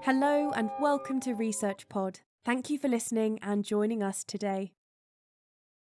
Hello and welcome to ResearchPod. Thank you for listening and joining us today.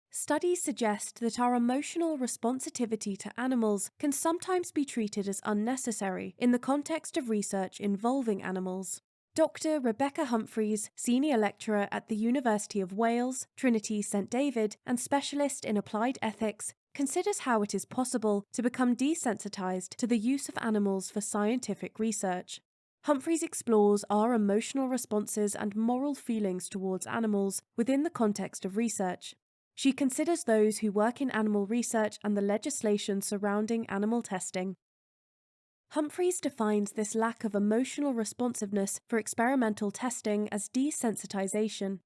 Studies suggest that our emotional responsitivity to animals can sometimes be treated as unnecessary in the context of research involving animals. Dr. Rebekah Humphreys, Senior Lecturer at the University of Wales, Trinity, St David, and Specialist in Applied Ethics, considers how it is possible to become desensitised to the use of animals for scientific research. Humphreys explores our emotional responses and moral feelings towards animals within the context of research. She considers those who work in animal research and the legislation surrounding animal testing. Humphreys defines this lack of emotional responsiveness for experimental testing as desensitization.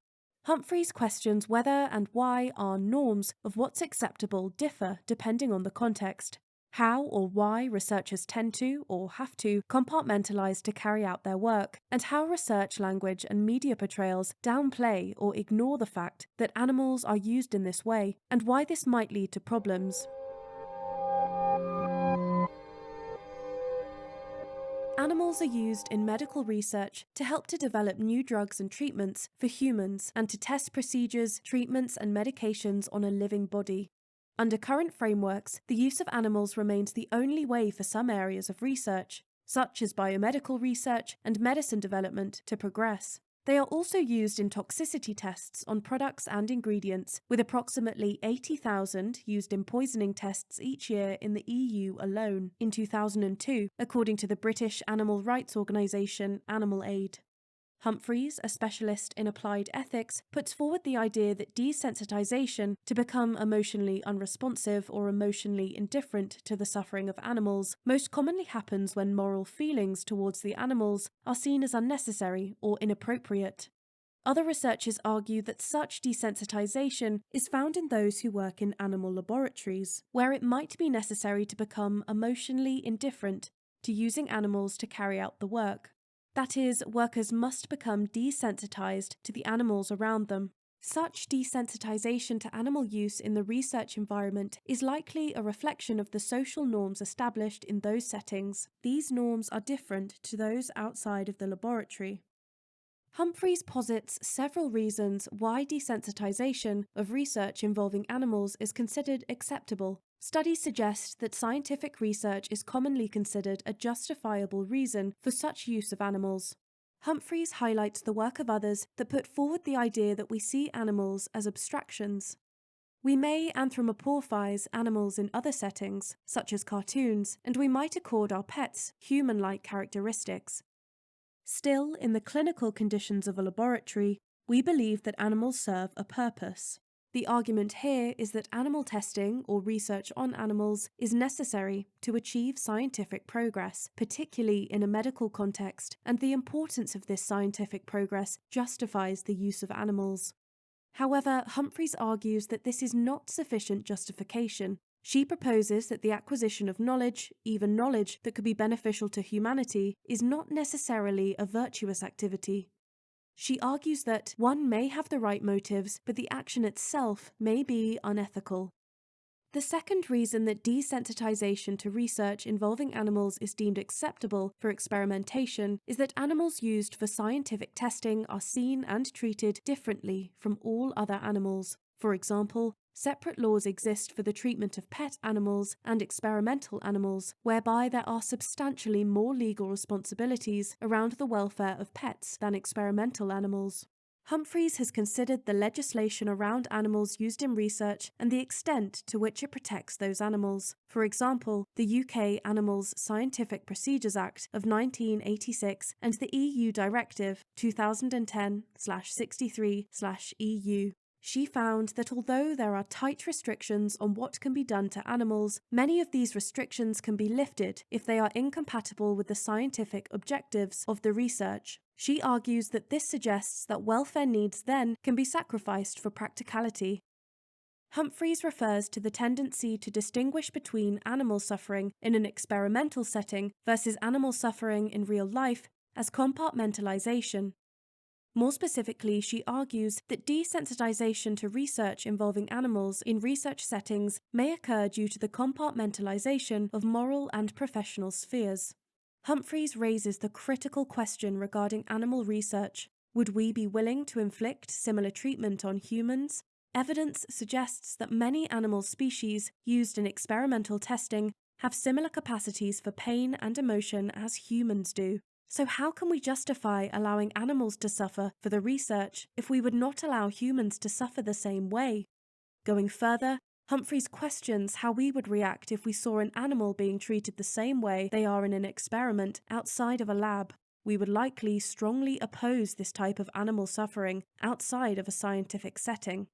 Humphreys questions whether and why our norms of what's acceptable differ depending on the context, how or why researchers tend to or have to compartmentalize to carry out their work, and how research language and media portrayals downplay or ignore the fact that animals are used in this way, and why this might lead to problems. Animals are used in medical research to help to develop new drugs and treatments for humans and to test procedures, treatments, and medications on a living body. Under current frameworks, the use of animals remains the only way for some areas of research, such as biomedical research and medicine development, to progress. They are also used in toxicity tests on products and ingredients, with approximately 80,000 used in poisoning tests each year in the EU alone in 2002, according to the British animal rights organisation Animal Aid. Humphreys, a specialist in applied ethics, puts forward the idea that desensitization to become emotionally unresponsive or emotionally indifferent to the suffering of animals most commonly happens when moral feelings towards the animals are seen as unnecessary or inappropriate. Other researchers argue that such desensitization is found in those who work in animal laboratories, where it might be necessary to become emotionally indifferent to using animals to carry out the work. That is, workers must become desensitized to the animals around them. Such desensitization to animal use in the research environment is likely a reflection of the social norms established in those settings. These norms are different to those outside of the laboratory. Humphreys posits several reasons why desensitization of research involving animals is considered acceptable. Studies suggest that scientific research is commonly considered a justifiable reason for such use of animals. Humphreys highlights the work of others that put forward the idea that we see animals as abstractions. We may anthropomorphize animals in other settings, such as cartoons, and we might accord our pets human-like characteristics. Still, in the clinical conditions of a laboratory, we believe that animals serve a purpose. The argument here is that animal testing or research on animals is necessary to achieve scientific progress, particularly in a medical context, and the importance of this scientific progress justifies the use of animals. However, Humphreys argues that this is not sufficient justification. She proposes that the acquisition of knowledge, even knowledge that could be beneficial to humanity, is not necessarily a virtuous activity. She argues that one may have the right motives, but the action itself may be unethical. The second reason that desensitization to research involving animals is deemed acceptable for experimentation is that animals used for scientific testing are seen and treated differently from all other animals. For example, separate laws exist for the treatment of pet animals and experimental animals, whereby there are substantially more legal responsibilities around the welfare of pets than experimental animals. Humphreys has considered the legislation around animals used in research and the extent to which it protects those animals. For example, the UK Animals Scientific Procedures Act of 1986 and the EU Directive 2010/63/EU. She found that although there are tight restrictions on what can be done to animals, many of these restrictions can be lifted if they are incompatible with the scientific objectives of the research. She argues that this suggests that welfare needs then can be sacrificed for practicality. Humphreys refers to the tendency to distinguish between animal suffering in an experimental setting versus animal suffering in real life as compartmentalization. More specifically, she argues that desensitization to research involving animals in research settings may occur due to the compartmentalization of moral and professional spheres. Humphreys raises the critical question regarding animal research. Would we be willing to inflict similar treatment on humans? Evidence suggests that many animal species used in experimental testing have similar capacities for pain and emotion as humans do. So how can we justify allowing animals to suffer for the research if we would not allow humans to suffer the same way? Going further, Humphreys questions how we would react if we saw an animal being treated the same way they are in an experiment outside of a lab. We would likely strongly oppose this type of animal suffering outside of a scientific setting.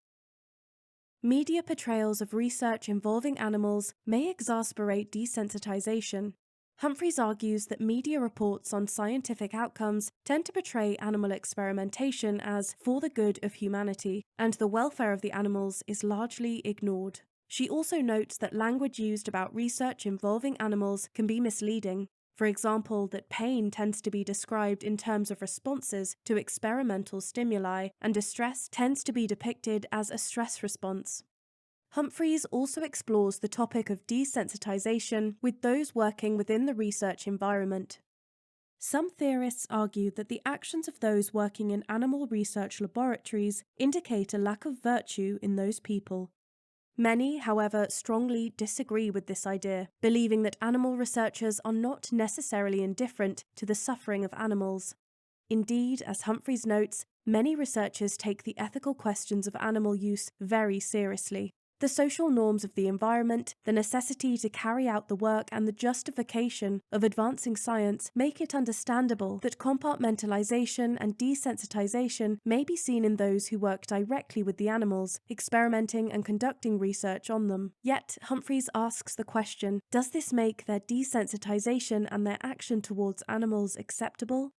Media portrayals of research involving animals may exasperate desensitization. Humphreys argues that media reports on scientific outcomes tend to portray animal experimentation as for the good of humanity, and the welfare of the animals is largely ignored. She also notes that language used about research involving animals can be misleading. For example, that pain tends to be described in terms of responses to experimental stimuli, and distress tends to be depicted as a stress response. Humphreys also explores the topic of desensitization with those working within the research environment. Some theorists argue that the actions of those working in animal research laboratories indicate a lack of virtue in those people. Many, however, strongly disagree with this idea, believing that animal researchers are not necessarily indifferent to the suffering of animals. Indeed, as Humphreys notes, many researchers take the ethical questions of animal use very seriously. The social norms of the environment, the necessity to carry out the work, and the justification of advancing science make it understandable that compartmentalization and desensitization may be seen in those who work directly with the animals, experimenting and conducting research on them. Yet, Humphreys asks the question, does this make their desensitization and their action towards animals acceptable?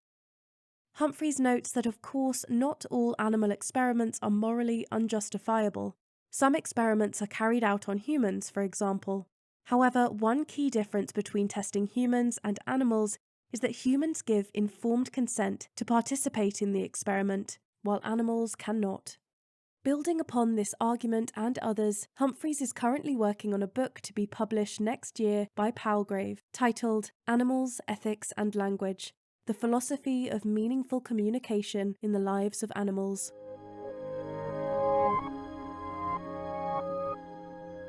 Humphreys notes that of course not all animal experiments are morally unjustifiable. Some experiments are carried out on humans, for example. However, one key difference between testing humans and animals is that humans give informed consent to participate in the experiment, while animals cannot. Building upon this argument and others, Humphreys is currently working on a book to be published next year by Palgrave, titled Animals, Ethics and Language: The Philosophy of Meaningful Communication in the Lives of Animals.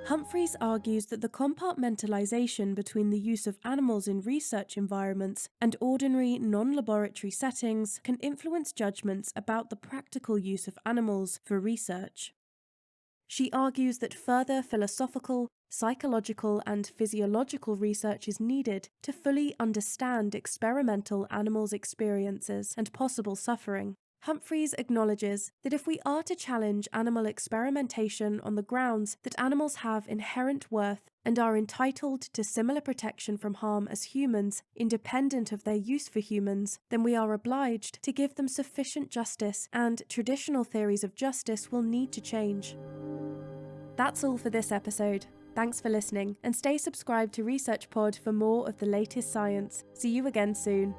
Humphreys argues that the compartmentalization between the use of animals in research environments and ordinary non-laboratory settings can influence judgments about the practical use of animals for research. She argues that further philosophical, psychological, and physiological research is needed to fully understand experimental animals' experiences and possible suffering. Humphreys acknowledges that if we are to challenge animal experimentation on the grounds that animals have inherent worth and are entitled to similar protection from harm as humans, independent of their use for humans, then we are obliged to give them sufficient justice, and traditional theories of justice will need to change. That's all for this episode. Thanks for listening, and stay subscribed to ResearchPod for more of the latest science. See you again soon.